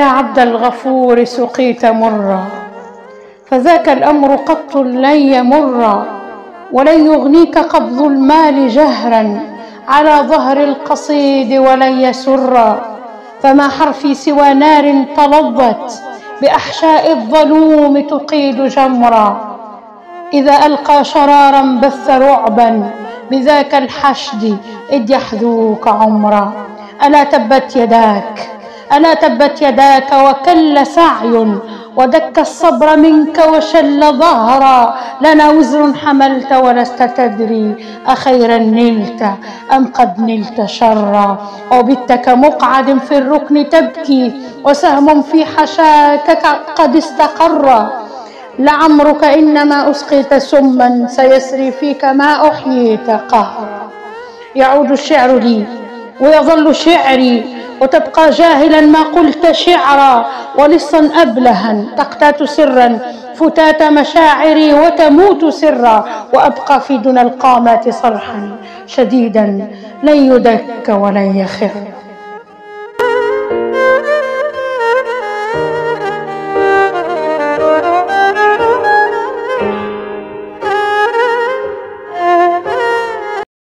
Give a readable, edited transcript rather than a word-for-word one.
عبد الغفور سقيت مرا، فذاك الأمر قط لن يمر، ولن يغنيك قبض المال جهرا على ظهر القصيد ولن يسر. فما حرفي سوى نار تلظت بأحشاء الظلوم تقيد جمرا، إذا ألقى شرارا بث رعبا بذاك الحشد إذ يحذوك عمرا. ألا تبت يداك، ألا تبت يداك وكل سعي، ودك الصبر منك وشل ظهرا. لنا وزر حملت ولست تدري أخيرا نلت أم قد نلت شرا. وبت كمقعد في الركن تبكي وسهم في حشاك قد استقر. لعمرك إنما أسقيت سما سيسري فيك ما أحييت قهرا. يعود الشعر لي ويظل شعري، وتبقى جاهلا ما قلت شعرا، ولصا أبلها تقتات سرا فتات مشاعري وتموت سرا. وأبقى في دون القامات صرحا شديدا لن يدك ولن يخر.